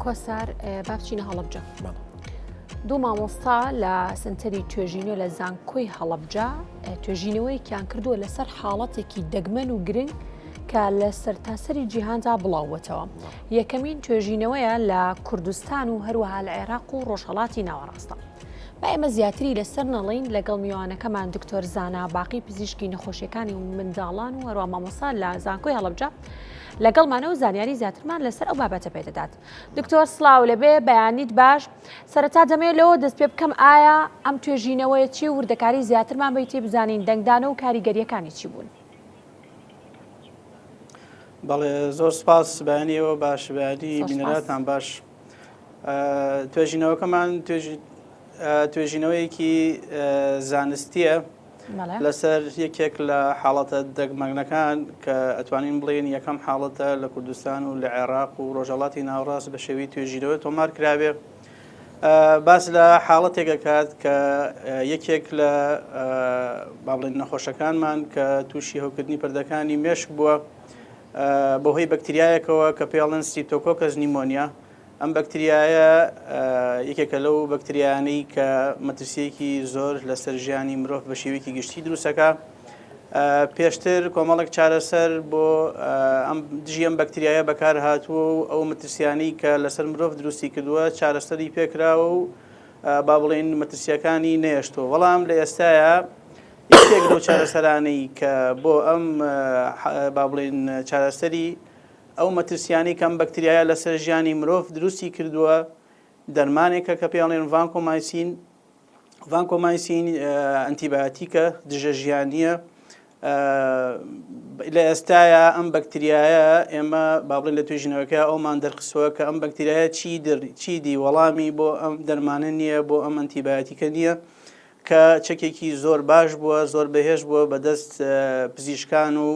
کۆسار بابچینە هەڵەبجە دوو مامۆستا لە سنتەری توێژینەوە لە زانکۆی هەڵەبجە توێژینەوەیەکیان کردووە لەسەر حاڵەتێکی دەگمەن و گرنگ کە لە سەرتاسەری جیهاندا بڵاوەتەوە. یەکەمین توێژینەوەیە لە کوردستان و هەروەها لە عێراق و ڕۆژهەڵاتی ناوەڕاستە. با ئێمە زیاتری لەسەر نەڵین لەگەڵ میوانەکەمان دکتۆر زانا باقی پزیشکی نەخۆشیەکانی و منداڵان و هەروە مامۆستا لە زانکۆی هەڵەبجە لەگەڵمانەوە زانیاری زیاترمان لەسەر ئەو بابەتە پێدەدات. دکتۆر سڵاو لەبێ بەیانیت باش سەرەتا دەمێت لەوە دەست پێ بکەم ئایا ئەم توێژینەوەی چی وردەکاری زیاترمان بەی تێ بزانین دەنگدانە و کاریگەریەکانی چی بوون؟ بەڵێ زۆر سپاس بەیانیەوە باش بەیانی بینەراتان باش. توێژینەوەکەمان توێژینەوەیەکی زانستیە لەسەر یەکێک لە حاڵەتە دەگمەنەکان کە ئەتوانین بڵێن یەکەم حاڵەتە لە کوردستان و لە عێراق و ڕۆژهەڵاتی ناوەڕاست بە شێوەی توێژینەوە تۆمار کراوێ. باس لە حاڵەتێکە کات کە یەکێک لە با بڵێن نەخۆشەکانمان کە تووشی هەوکردنی پردەکانی مێشک بووە بەهۆی بەکتریایەکەوە کە پێڵێن ستریپتۆکۆکەس نیمۆنیا. ئەم بەکتریایە یەکێکە لەو بەکتریانەی کە مەترسیەکی زۆر لەسەر ژیانی مرۆڤ بە شێوەیەکی گشتی دروستەکە. پێشتر کۆمەڵێک چارەسەر بۆ ئەم دژی ئەم بەکتریایە بەکار هاتووە و ئەو مەترسیانەی کە لەسەر مرۆڤ دروستی کردووە چارەسەری پێکراوە و با بڵێن مەترسیەکانی نێشتۆ. بەڵام لە ئێستاە یەکێک لەو چارەسەرانەی کە بۆ ئەم با بڵێن چارەسەری ئەو مەترسیانی کەم بەکتریایە لەسەر ژیانی مرۆڤ دروستی کردووە دەرمانێکە کە پێڵێن ڤانکۆمایسین ئەنتیبایۆتیکە دژە ژیانیە. لە ئێستاە ئەم بەکتریایە ئێمە با بڵێن لە توێژینەوەکە ئەومان دەرخستەوە کە ئەم بەکتریایە چیدی وەڵامی بۆ ئەم دەرمانە نییە بۆ ئەم ئەنتیبایۆتیکە نییە کە چەکێکی زۆر باش بووە زۆر بەهێش بووە بەدەست پزیشکان و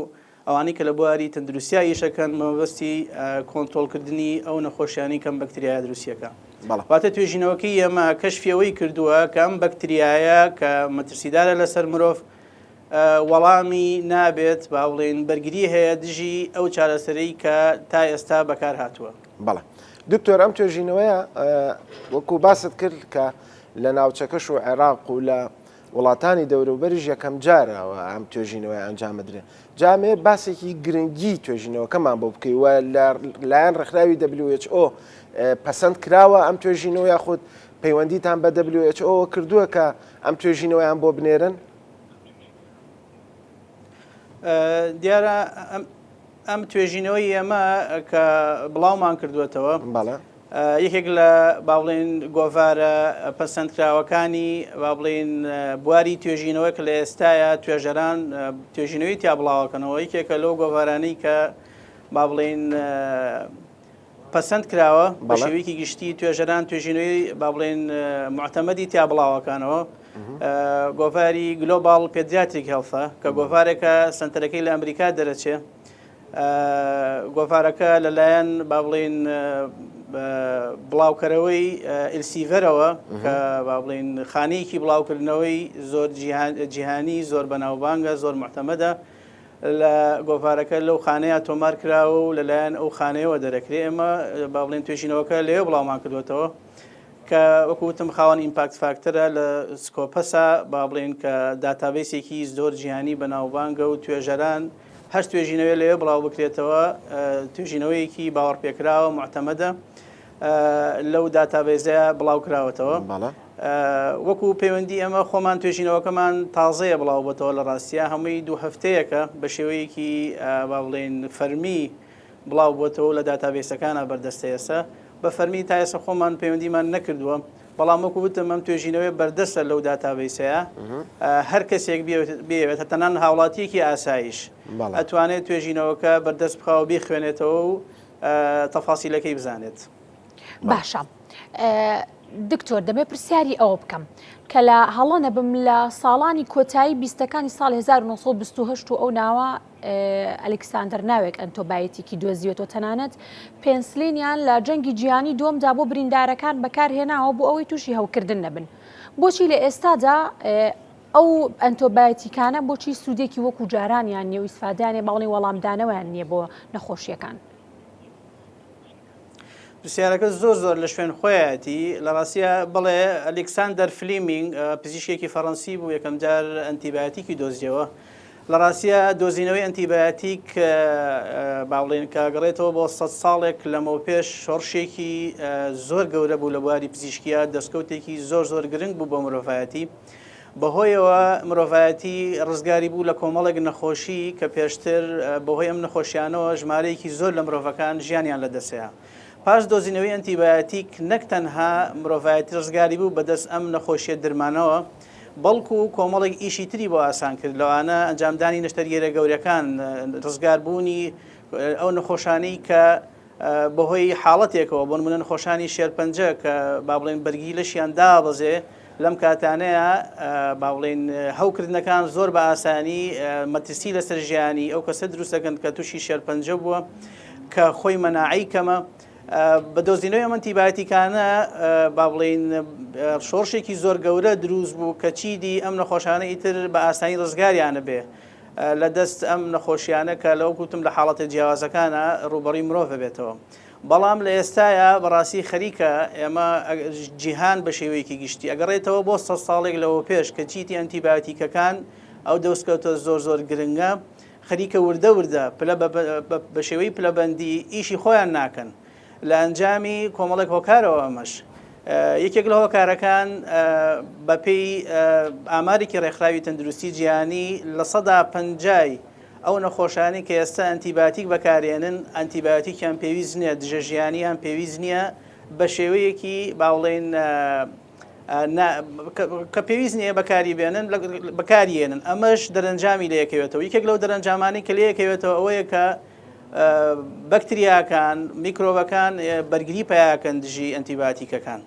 ئەوانی کە لە بواری تەندروستیا ئیشەکەن مەبەستی کۆنتۆڵکردنی ئەو نەخۆشیانی کەم بەکتریایە دروستیەکە. واتە توێژینەوەکەی ئێمە کەشفیەوەی کردووە کە ئەم بەکتریایە کە مەترسیدارە لەسەر مرۆڤ وەڵامی نابێت با بڵێن بەرگری هەیە دژی ئەو چارەسەرەی کە تا ئێستا بەکار هاتووە. بەڵێ دکتۆر ئەم توێژینەوەیە وەکو باست کرد کە لە ناوچەکەش و عێراق و لە وڵاتانی دەوروبەریش یەکەم جارەوە ئەم توێژینەوەی ئەنجامەدرێ. جامێ باسێکی گرنگی توێژینەوەکەمان بۆ بکەیوە لایەن ڕێکخراوی WHO پەسەند کراوە ئەم توێژینەوە یاخود پەیوەندیتان بە WHO کردووە کە ئەم توێژینەوەیان بۆ بنێرن؟ دیارە ئەم توێژینەوەی ئێمە کە بڵاومان کردوێتەوە یەکێک لە با بڵێن گۆڤارە پەسەندکراوەکانی با بڵێن بواری توێژینەوەی کە لە ئێستاە توێژەران توێژینەوەی تیا بڵاوەکەنەوە یەکێکە لەو گۆڤارانەی کە با بڵێن پەسەند کراوە بە شێوەیەکی گشتی توێژەران توێژینەوەی با بڵێن معتەمەدی تیا بڵاوەکانەوە. گۆڤاری گلۆبال پێدیاتریک هێڵفە کە گۆڤارێکە سنتەرەکەی لە ئەمریکا دەرەچێ. گۆڤارەکە لەلایەن با بڵێن بڵاوکەرەوەی ئلسیڤەرەوە کە با بڵێن خانەیەکی بڵاوکردنەوەی زۆر جیهانی زۆر بەناوبانگە زۆر معتەمەدە لە گۆڤارەکە لەو خانەیە تۆمار کراوە و لەلایەن ئەو خانەیەوە دەرەکرێت. ئێمە با بڵێن توێژینەوەکە لێو بڵاومان کردوێتەوە کە وەکوتم خاوەن ئیمپاکت فاکتەرە لە سکۆپەسا با بڵێن کە داتابیسێکی زۆر جیهانی بەناوبانگە و توێژەران هەر توێژینەوەی لێ بڵاو بکرێتەوە توێژینەوەیەکی باوەڕپێکراوە معتەمەدە لەو داتابیزەیە بڵاو کراوەتەوە. وەکو پەیوەندی ئەمە خۆمان توێژینەوەکەمان تازەیە بڵاو بۆتەوە لە ڕاستیە هەمووی دوو هەفتەیەکە بە شێوەیەکی با بڵێن فەرمی بڵاو بۆتەوە لە داتابیسەکانە بەردەستەیەسە بە فەرمی تا ئێستا خۆمان پەیوەندیمان نەکردووە. بەڵام وەکو وتم ئەم توێژینەوەی بەردەستە لەو داتابیسەیە هەر کەسێک بێوێت هەتەنان هاوڵاتیەکی ئاسایش ئەتوانێت توێژینەوەکە بەردەست بخاوە بیخوێنێتەوە و تەفاسیلەکەی بزانێت. باشە دکتۆر دەبێت پرسیاری ئەوە بکەم کە لە هەڵە نەبم لە ساڵانی کۆتایی بیستەکانی ساڵ 1928 و ئەو ناوە ئەلکساندەر ناوێک ئەنتۆبایەتێکی دۆزیوێتەوە تەنانەت پێنسلینیان لە جەنگی جیهانی دووەمدا بۆ بریندارەکان بەکارهێناوە بۆ ئەوەی تووشی هەوکردن نەبن. بۆچی لە ئێستادا ئەو ئەنتۆبایەتیکانە بۆچی سوودێکی وەکو جارانیان نیە و ئیسفادانێ باڵی وەڵامدانەوەیان نییە بۆ نەخۆشیەکان؟ پرسیارەکە زۆر لە شوێن خۆیەتی لە ڕاستیە بڵێ ئەلێکساندەر فلیمینگ پزیشکێکی فەڕەنسی بوو یەکەم جار ئەنتیبایۆتیکی دۆزیەوە لە ڕاستیە دۆزینەوەی ئەنتیبایۆتیک باڵێن کاگەڕێتەوە بۆ 100 ساڵێک لەمەوە پێش شۆڕشێکی زۆر گەورە بوو لە بواری پزیشکیە دەستکەوتێکی زۆر گرنگ بوو بۆ مرۆڤایەتی بەهۆیەوە مرۆڤایەتی ڕزگاری بوو لە کۆمەڵێک نەخۆشی کە پێشتر بەهۆی ئەم نەخۆشیانەوە ژمارەیەکی زۆر لە مرۆڤەکان ژیانیان لەدەستەیە پاش دۆزینەوەی ئەنتیبایۆتیک نەک تەنها مرۆڤایەتی ڕزگاری بوو بەدەست ئەم نەخۆشیە درمانەوە بەڵکو و کۆمەڵێک ئیشی تری بۆ ئاسان کرد لەوانە ئەنجامدانی نەشتەرگێرە گەورەکان ڕزگاربوونی ئەو نەخۆشانەی کە بەهۆی حاڵەتێکەوە بۆ نمونە نەخۆشانی شێرپەنجە کە با بڵێن بەرگی لەشیان دابەزێ لەم کاتانەیە با بڵێن هەوکردنەکان زۆر بە ئاسانی مەترسی لەسەر ژیانی ئەو کەسە دروست دەکەن کە تووشی شێرپەنجە بووە کە خۆی مەناعی کەمە بە دۆزینەوەی ئەم ئەنتیبایۆتیکانە با بڵێن شۆڕشێکی زۆر گەورە دروست بوو کە چیدی ئەم نەخۆشانە ئیتر بە ئاسانی ڕزگاریانە بێ لە دەست ئەم نەخۆشیانە کە لەو کوتم لە حاڵەتە جیاوازەکانە ڕوبەڕی مرۆڤ بێتەوە بەڵام لە ئێستاە بەڕاستی خەریکە ئێمە جیهان بە شێوەیەکی گشتی ئەگەڕێتەوە بۆ 100 ساڵێک لەوە پێش کە چیتی ئەنتیبایۆتیکەکان ئەو دەستکەوتە زۆر گرنگە خەریکە وردە بە شێوەی پلەبەندی ئیشی خۆیان ناکەن لە ئەنجامی کۆمەڵێک هۆکارەوە ئەمەش یەکێک لە هۆکارەکان بەپێی ئامارێکی ڕێکخراوی تەندروستی جیهانی لە 150 ئەو نەخۆشانی کە ئێستا ئەنتیبایۆتیک بەکارێنن ئەنتیبایۆتیکیان پێویست نییە دژە ژیانیان پێویست نییە بە شێوەیەکی باوڵێن کە پێویست نییە بەکاری بێنن بەکارێنن ئەمەش دەرەنجامی لەیەکەوێتەوە یەکێک لەو دەرەنجامانی کە لەیەکەوێتەوە ئەوەیە کە بەکتریاکان میکرۆبەکان بەرگری پیاکەن دژی ئەنتیبایۆتیکەکان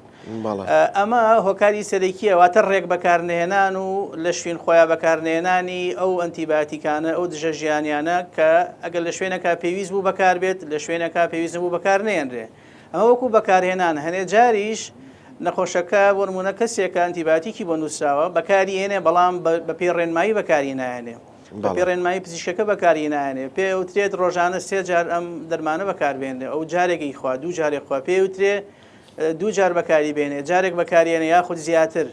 ئەمە هۆکاری سەرەکیە واتە ڕێک بەکارنێنان و لە شوێن خۆیان بەکارنێنانی ئەو ئەنتیبایۆتیکانە ئەو دژە ژیانیانە کە ئەگەر لە شوێنەکە پێویست بوو بەکار بێت لە شوێنەکە پێویست بوو بەکارنێنرێ ئەمە وەکو بەکارهێنان هەنێ جاریش نەخۆشەکە بۆ نمونە کەسێکە ئەنتیبایۆتیکی بۆ نووسراوە بەکارهێنێ بەڵام بە پێی ڕێنمایی بەکاری نایێنێ پێ ڕێنمایی پزیشکەکە بەکاری نایێنێ پێ وترێت ڕۆژانە 3 جار ئەم دەرمانە بەکاربێنێ ئەو جارێکی خوا 2 جارێک خوا پێ وترێ 2 جار بەکاری بێنێ جارێک بەکارێنێ یاخود زیاتر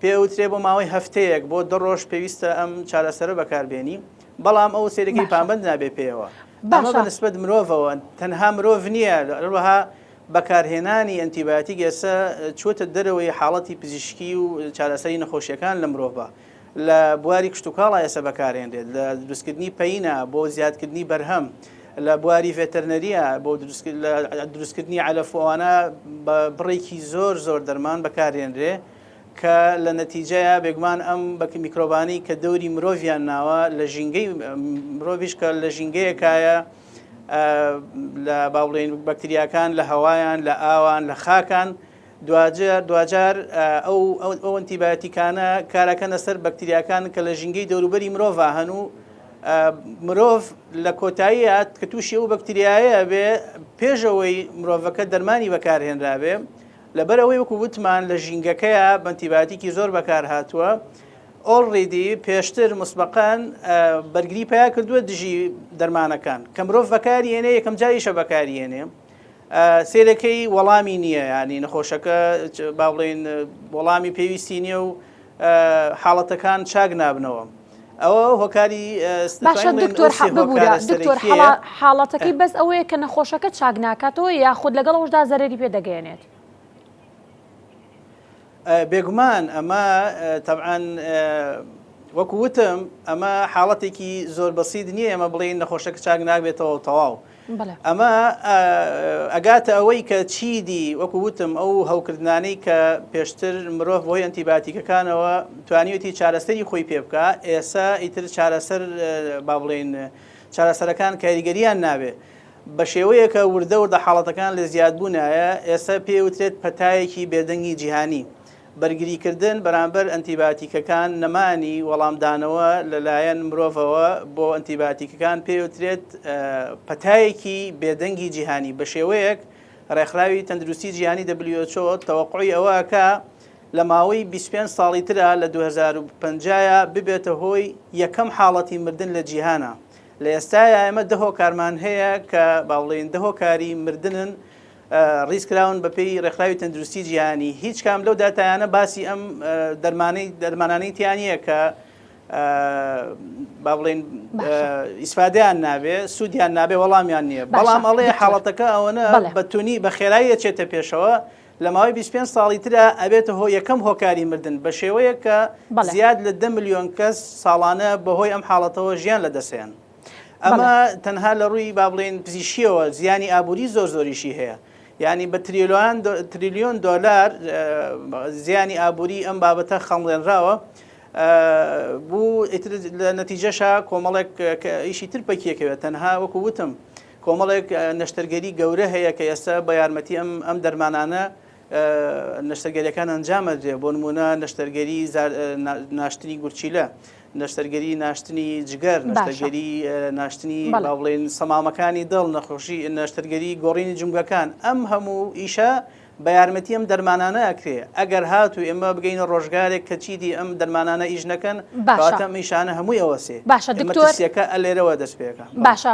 پێ وترێ بۆ ماوەی هەفتەیەک بۆ 2 ڕۆژ پێویستە ئەم چارەسەرە بەکاربێنی بەڵام ئەو سێرەکەی پابەند نابێ پێەوە ئەمە بەنسبەت مرۆڤەوە تەنها مرۆڤ نییە لەوەها بەکارهێنانی ئەنتیبایۆتیک ئێستا چوتە دەرەوەی حاڵەتی پزیشکی و چارەسەری نەخۆشیەکان لە مرۆڤە لە بواری کشتتوکاڵە ئێستا بەکارێنرێت لە دروستکردنی پەینە بۆ زیادکردنی بەرهەم لە بواری ڤێتەرنەریە بۆ دروستکردنی علەفوانە بە بڕێکی زۆر دەرمان بەکارێنرێ کە لە نەتیجەیە بێگومان ئەم بە میکرۆبانی کە دەوری مرۆڤیان ناوە لە ژینگەی مرۆڤیش کە لە ژینگەیەکایە لە باوڵێن بەکتریاکان لە هەوایان لە ئاوان لە خاکان دوجار ئەو ئەنتیبایۆتیکانە کارەکەنە سەر بەکتریاکان کە لە ژینگەی دەوروبەری مرۆڤ هەن و مرۆڤ لە کۆتاییات کە تووشی ئەو بەکتریایە بێ پێشەوەی مرۆڤەکە دەرمانی بەکارهێنرابێ لەبەرەوەی وەکو وتمان لە ژینگەکەیە بەنتیبایۆتیکی زۆر بەکار هاتووە ئۆڵڕیدی پێشتر مسبقان بەرگری پیا کردووە دژی دەرمانەکان کە مرۆڤ بەکارهێنێ یەکەم جاریشە بەکارهێنێ سێرەکەی وەڵامی نییە ینی نەخۆشەکە با بڵێن وەڵامی پێویستی نییە و حاڵەتەکان چاک نابنەوە ئەوە هۆکاری باشە دکتۆر حاڵەتەکەی بەس ئەوەیە کە نەخۆشەکە چاک ناکاتەوە یاخود لەگەڵ ئەوشدا زەرەری پێدەگەێنێت بێگومان ئەمە تەبعاً وەکو وتم ئەمە حاڵەتێکی زۆر بەسیط نییە ئەمە بڵێن نەخۆشەکە چاک ناکبێتەوە تەواو ئەمە ئەگاتە ئەوەی کە چیدی وەکو وتم ئەو هەوکردانەی کە پێشتر مرۆڤ بۆی ئەنتیبایۆتیکەکانەوە توانیوەتی چارەسەری خۆی پێ بکە ئێستا ئیتر چارەسەر با بڵێن چارەسەرەکان کاریگەریان نابێ بە شێوەیەکە وردە حاڵەتەکان لە زیادبوونایە ئێستا پێوترێت پەتایەکی بێدەنگی جیهانی بەرگریکردن بەرامبەر ئەنتیبایۆتیکەکان نەمانی وەڵامدانەوە لەلایەن مرۆڤەوە بۆ ئەنتیبایۆتیکەکان پێوترێت پەتایەکی بێدەنگی جیهانی بە شێوەیەک ڕێکخراوی تەندروستی جیهانی WHO تەوەقعی ئەوەکە لە ماوەی 25 ساڵی ترە لە 2050 ببێتە هۆی یەکەم حاڵەتی مردن لە جیهانە لە ئێستاە ئێمە 10 هۆکارمان هەیە کە باوڵێن 10 هۆکاری مردنن ڕیسکراون بەپێی ڕێکخراوی تەندروستی جیهانی هیچ کام لەو داتایانە باسی ئەم دەرمانانەی تیانە کە با بڵێن ئیسفادیان نابێ سوودیان نابێ وەڵامیان نییە بەڵام ئەڵێ حاڵەتەکە ئەوەنە بەتونی بە خێرایی چێتە پێشەوە لە ماوەی 25 ساڵی ترە ئەبێتە هۆ یەکەم هۆکاری مردن بە شێوەیە کە زیاد لە 10 ملیۆن کەس ساڵانە بەهۆی ئەم حاڵەتەوە ژیان لەدەسێن ئەمە تەنها لە ڕووی با بڵێن پزیشکیەوە زیانی ئابووری زۆریشی هەیە یعنی بە تریلیۆن دۆلار زیانی ئابووری ئەم بابەتە خەڵێنراوە بوو لە نەتیجەشە کۆمەڵێک ئیشی تر پەکیەکەوێت تەنها وەکو وتم کۆمەڵێک نەشتەرگەری گەورە هەیە کە ئێستا بە یارمەتی ئەم دەرمانانە نەشتەرگەریەکان ئەنجامەدرێ بۆ نمونە نەشتەرگەری ناشتنی گورچیلە نەشتەرگەری ناشتنی جگەر نەشتەرگەری ناشتنی با بڵێن سەمامەکانی دڵ نەخۆشی نەشتەرگەری گۆڕینی جومگەکان ئەم هەموو ئیشە بە یارمەتی ئەم دەرمانانە ئەکرێ ئەگەر هات و ئێمە بگەینە ڕۆژگارێک کە چیدی ئەم دەرمانانە ئیش نەکەن باشە میشانە هەمووی ئەوەسێ باشە دکتۆرەکە ئەلێرەوە دەست پێەکە باشە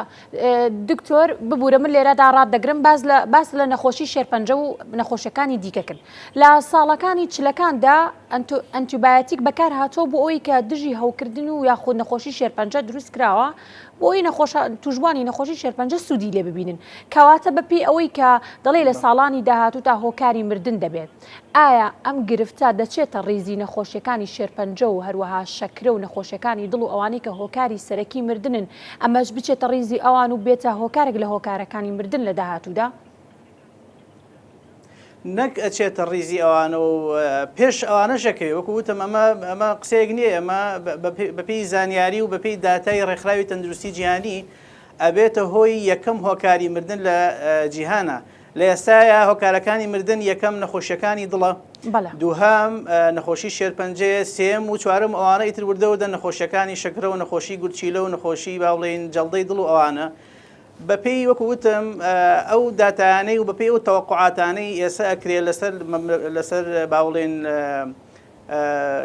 دکتۆر ببوورە من لێرەدا ڕاددەگرم باس لە نەخۆشی شێرپەنجە و نەخۆشیەکانی دیکەکرد لە ساڵەکانی چلەکاندا ئەنتیبایۆتیک بەکار هاتۆ بۆ ئەوی کە دژی هەوکردن و یاخود نەخۆشی شێرپەنجە دروست کراوە بۆ ئەوی توژبوانی نەخۆشی شێرپەنجە سوودی لێ ببینن کەواتە بەپێی ئەوەی کە دەڵێ لە ساڵانی داهاتوو تا هۆکاری مردن دەبێت ئایا ئەم گرفتە دەچێتە ڕێزی نەخۆشیەکانی شێرپەنجە و هەروەها شەکرە و نەخۆشیەکانی دڵ و ئەوانەی کە هۆکاری سەرەکی مردنن ئەمەش بچێتە ڕێزی ئەوان و بێتە هۆکارێک لە هۆکارەکانی مردن لە داهاتوودا نەک ئەچێتە ڕیزی ئەوانە و پێش ئەوانەشەکەی وەکو وتم ئەمە قسەیەک نییە ئەمە بەپێی زانیاری و بەپێی داتای ڕێکخراوی تەندروستی جیهانی ئەبێتە هۆی یەکەم هۆکاری مردن لە جیهانە لە ئێستاە هۆکارەکانی مردن یەکەم نەخۆشیەکانی دڵە دووهام نەخۆشی شێرپەنجەیە سێم و چوارم ئەوانە ئیتر وردەوردە نەخۆشیەکانی شەکرە و نەخۆشی گورچیلە و نەخۆشی با بڵێن جەڵدەی دڵ و ئەوانە بەپێی وەکو وتم ئەو داتانەی و بەپێی ئەو تەوەقعاتانەی ئێستا ئەکرێ لەسەر با بڵێن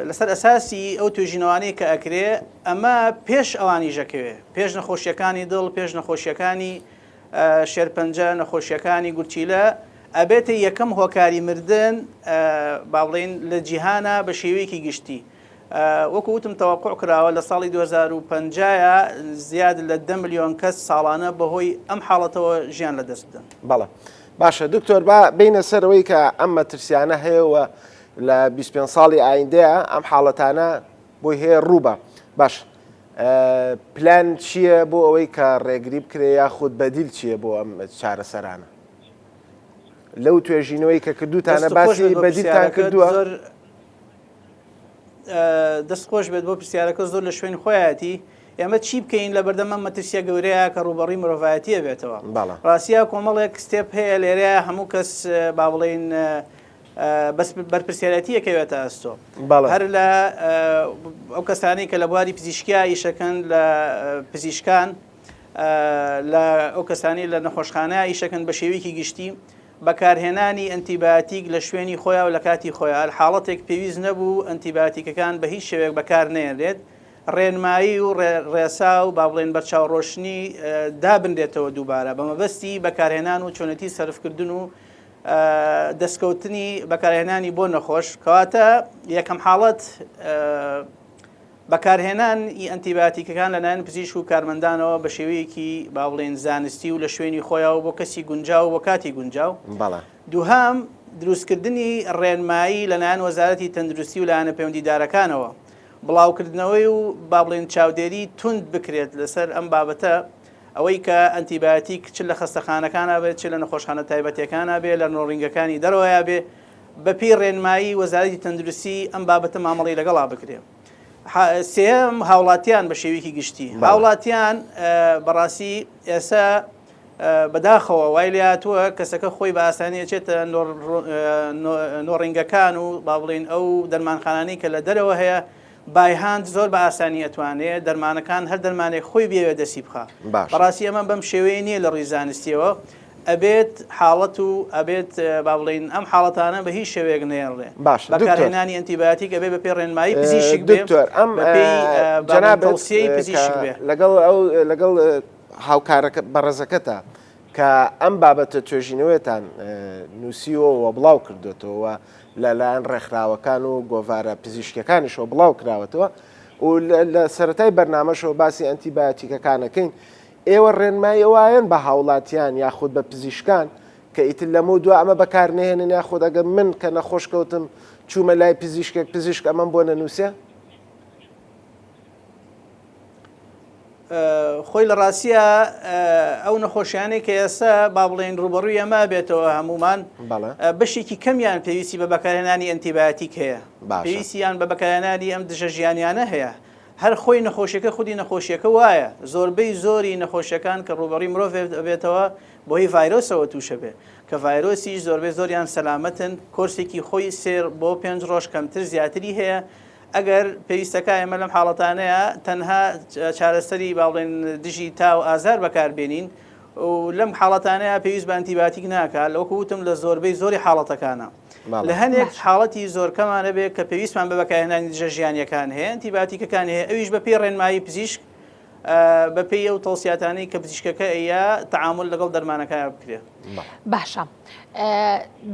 لەسەر ئەساسی ئەو توێژینەوانەی کە ئەکرێ ئەمە پێش ئەوانی ژەکەوێ پێش نەخۆشیەکانی دڵ پێش نەخۆشیەکانی شێرپەنجە نەخۆشیەکانی گورچیلە ئەبێتە یەکەم هۆکاری مردن با بڵێن لە جیهانە بە شێوەیەکی گشتی وەکو وتم تەوەقع کراوە لە ساڵی 2050 زیاد لە 10 ملیۆن کەس ساڵانە بەهۆی ئەم حاڵەتەوە ژیان لەدەست بدەن. بەڵێ باشە دکتۆر با بینە سەرەوەی کە ئەم مەترسیانە هەیەوە لە 25 ساڵی ئایندەیە ئەم حاڵەتانە بۆی هەیە ڕووبە باش پلان چییە بۆ ئەوەی کە ڕێگری بکرێ یاخود بەدیل چییە بۆ ئەم چارەسەرانە لەو توێژینەوەی کە کردوتانە باسی بەدیلتان کردووە دەستخۆش بێت بۆ پرسیارەکە زۆر لە شوێن خۆیەتی ئێمە چی بکەین لە بەردەمە مەترسیە گەورەیە کە ڕوبەڕی مرۆڤایەتیە بێتەوە ڕاستیە کۆمەڵێک ستێپ هەیە لێرەیە هەموو کەس با بڵێن بەس بەرپرسیارەتیەکەوێتە ئەستۆ هەر لە ئەو کەسانەی کە لە بواری پزیشکیا ئیشەکەن لە پزیشکان لە ئەو کەسانی لە نەخۆشخانە ئیشەکەن بە شێوەیەکی گشتی بەکارهێنانی ئەنتیبایۆتیک لە شوێنی خۆیان و لە کاتی خۆیان حاڵەتێک پێویست نەبوو ئەنتیبایۆتیکەکان بە هیچ شێوەیەک بەکار نێنرێت ڕێنمایی و ڕێسا و با بڵێن بەرچاوڕۆشنی دابنرێتەوە دووبارە بە مەبەستی بەکارهێنان و چۆنەتی سەرفکردن و دەستکەوتنی بەکارهێنانی بۆ نەخۆش کەواتە یەکەم حاڵەت بەکارهێنان ئەنتیبایۆتیکەکان لەلایەن پزیشک و کارمەندانەوە بە شێوەیەکی با بڵێن زانستی و لە شوێنی خۆیان و بۆ کەسی گونجاو و کاتی گونجاو دووهام دروستکردنی ڕێنمایی لەلایەن وەزارەتی تەندروستی و لایەنە پەیوەندیدارەکانەوە بڵاوکردنەوەی و با بڵێن چاودێری تند بکرێت لەسەر ئەم بابەتە ئەوەی کە ئەنتیبایۆتیک چ لە خەستەخانەکانە بێت چ لە نەخۆشخانە تایبەتیەکانە بێ لە نۆڕینگەکانی دەرەوەیە بێ بەپێی ڕێنمایی وەزارەتی تەندروستی ئەم بابەتە مامەڵی لەگەڵا بکرێت سێم هاوڵاتیان بە شێوەیەکی گشتی هاوڵاتیان بەڕاستی ئێستا بەداخەوە وای لاتووە کەسەکە خۆی بە ئاسانی چێتە نۆڕینگەکان و با بڵێن ئەو دەرمانخانانەی کە لە دەرەوە هەیە بایهاند زۆر بە ئاسانی ئەتوانێت دەرمانەکان هەر دەرمانێک خۆی بێوێ دەسی بخە بەڕاستی ئەمە بەم شێوەیە نییە لە ڕووی زانستیەوە ئەبێت حاڵەت و ئەبێت با بڵێن ئەم حاڵەتانە بە هیچ شێوەیەک نێڕێ بەکارهێنانی ئەنتیبایۆتیک ئەبێ بەپێی ڕێنمایی پزیشک بێ جەناب پزیشک بێ لەگەڵ هاوکارەکە بەڕێزەکەتە کە ئەم بابەتە توێژینەوەتان نووسیەوە بڵاو کردوێتەوە لەلایەن ڕێکخراوەکان و گۆڤارە پزیشکەکانیشەوە بڵاو کراوەتەوە و لە سەرەتای بەرنامەشەوە باسی ئەنتیبایۆتیکەکانەکەین ئێوە ڕێنمایی وایەن بە هاوڵاتیان یاخود بە پزیشکان کە ئیتر لەمە دو ئەمە بەکارنێنن یاخود ئەگە من کە نەخۆش کەوتم چوومە لای پزیشکێک پزیشک ئەمەم بۆ نەنووسێ؟ خۆی لە ڕاستیە ئەو نەخۆشیانەی کە ئێستا با بڵێن ڕوبەڕووی ئەمە بێتەوە هەمومان بەشێکی کەمیان پێویستی بە بەکارهێنانی ئەنتیبایۆتیک هەیە پێویستیان بە بەکارهێنانی ئەم دژە ژیانیانە هەیە هەر خۆی نەخۆشیەکە خودی نەخۆشیەکە وایە زۆربەی زۆری نەخۆشیەکان کە ڕوبەڕووی مرۆڤ بێتەوە بۆ هی ڤایرۆسەوە تووشە بێ کە ڤایرۆسیش زۆربەی زۆریان سەلامەتن کۆرسێکی خۆی 3 بۆ 5 ڕۆژ کەمتر زیاتری هەیە ئەگەر پێویستەکە ئێمە لەم حاڵەتانەیە تەنها چارەسەری باڵێن دژی تا و ئازار بەکاربێنین و لەم حاڵەتانەیە پێویست بە ئەنتیبایۆتیک ناکات لەوەکو وتم لە زۆربەی زۆری حاڵەتەکانە لە هەندێک حاڵەتی زۆر کەمانە بێت کە پێویستمان بە بەکارهێنانی دژە ژیانیەکان هەیە ئەنتیبایۆتیکەکان هەیە ئەویش بە پێی ڕێنمایی پزیشک بە پێی ئەو تەوسیاتانەی کە پزیشکەکە ئەیە تەعامل لەگەڵ دەرمانەکان بکرێت. باشە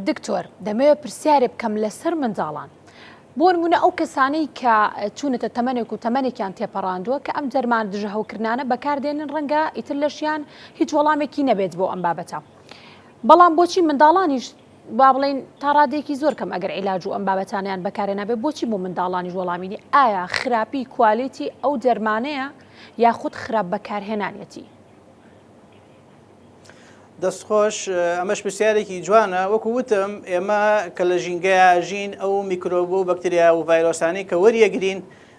دکتۆر دەمەوێت پرسیارێ بکەم لەسەر منداڵان بۆ نمونە ئەو کەسانەی کە چوونەتە تەمەنێک و تەمەنێکیان تێپەڕاندووە کە ئەم دەرمان دژە هەوکردانە بەکاردێنن ڕەنگە ئیتر لەشیان هیچ وەڵامێکی نەبێت بۆ ئەم بابەتە بەڵام بۆچی منداڵانیش با بڵێن تا ڕادێکی زۆر کەم ئەگەر عیلاج و ئەم بابەتانیان بەکارێ نابێت بۆچی بۆ منداڵانیش وەڵامینی ئایا خراپی کوالیتی ئەو دەرمانەیە یاخود خراپ بەکارهێنانیەتی؟ دەستخۆش ئەمەش پرسیارێکی جوانە وەکو وتم ئێمە کە لە ژینگەیە ژین ئەو میکرۆب و بەکتریا و ڤایرۆسانی کە وەریەگرین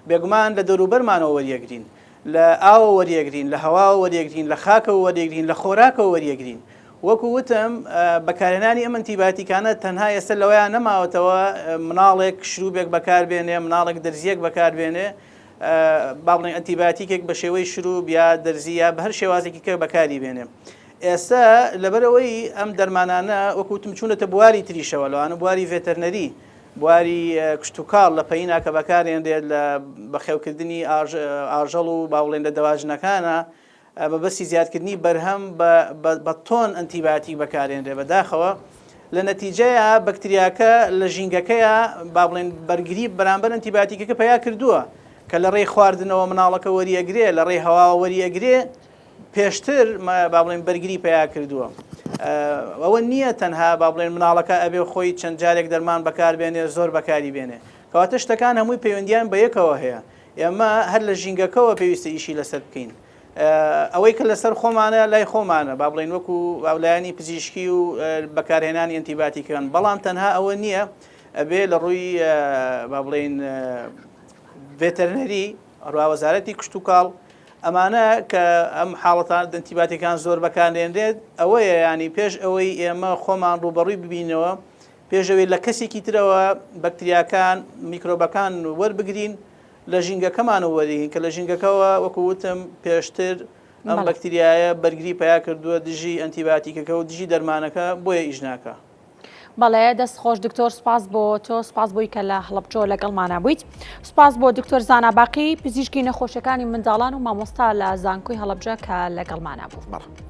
بێگومان لە دەوروبەرمانەوە وەریەگرین لە ئاوە وەریەگرین لە هەواوە وەریەگرین لە خاکەوە وەریەگرین لە خۆراکەوە وەریەگرین وەکو وتم بەکارهێنانی ئەم ئەنتیبایۆتیکانە تەنها ئێستا لەوەیان نەماوەتەوە مناڵێک شروبێک بەکاربێنێ مناڵێک دەرزیەک بەکاربێنێ با بڵێن ئەنتیبایۆتیکێک بە شێوەی شروب یا دەرزی یا بە هەر شێوازێکی کە بەکاری بێنێ ئێستا لەبەرەوەی ئەم دەرمانانە وەکوتم چوونەتە بواری تریشەوە لەوانە بواری ڤێتەرنەری بواری کشتتوکاڵ لە پەینا کە بەکارێنرێت لە بەخێوکردنی ئاژەڵ و باوڵێن لە دەواژنەکانە بەبەستی زیادکردنی بەرهەم بە تۆن ئەنتیبایۆتیک بەکارێنرێ بەداخەوە لە نەتیجەیە بەکتریاکە لە ژینگەکەیە با بڵێن بەرگری بەرامبەر ئەنتیبایۆتیکەکە پیا کردووە کە لە ڕێی خواردنەوە مناڵەکە وەریەگرێ لە ڕێی هەواوە وەریەگرێ پێشتر با بڵێن بەرگری پیا کردووە ئەوە نییە تەنها با بڵێن مناڵەکە ئەبێ خۆی چەند جارێک دەرمان بەکاربێنێ زۆر بەکاری بێنێ کەواتە شتەکان هەمووی پەیوەندیان بە یەکەوە هەیە ئێمە هەر لە ژینگەکەەوە پێویستە ئیشی لەسەر بکەین ئەوەی کە لەسەر خۆمانە لای خۆمانە با بڵێن وەکو ئەولایانی پزیشکی و بەکارهێنانی ئەنتیبایۆتیکەکان بەڵام تەنها ئەوە نییە ئەبێ لە ڕووی با بڵێن ڤێتەرنەری ڕاوەزارەتی کشتتوکاڵ ئەمانە کە ئەم حاڵەتان ئەنتیبایۆتیکان زۆر بەکارێنرێت ئەوەیە ینی پێش ئەوەی ئێمە خۆمان ڕوبەڕووی ببینەوە پێشەوەی لە کەسێکی ترەوە بەکتریاکان میکرۆبەکان وەربگرین لە ژینگەکەمان وەرین کە لە ژینگەکەەوە وەکووتم پێشتر ئەم بەکتریایە بەرگری پیا کردووە دژی ئەنتیبایۆتیکەکە و دژی دەرمانەکە بۆیە ئیژناکە. بەڵێ دەست خۆش دکتۆر سپاس بۆ تۆ سپاس بۆی کە لە هەڵەبجۆ لەگەڵمانە بوویت سپاس بۆ دکتۆر زاناباقی پزیشکی نەخۆشیەکانی منداڵان و مامۆستا لە زانکۆی هەڵەبجە کە لەگەڵمانە بوو.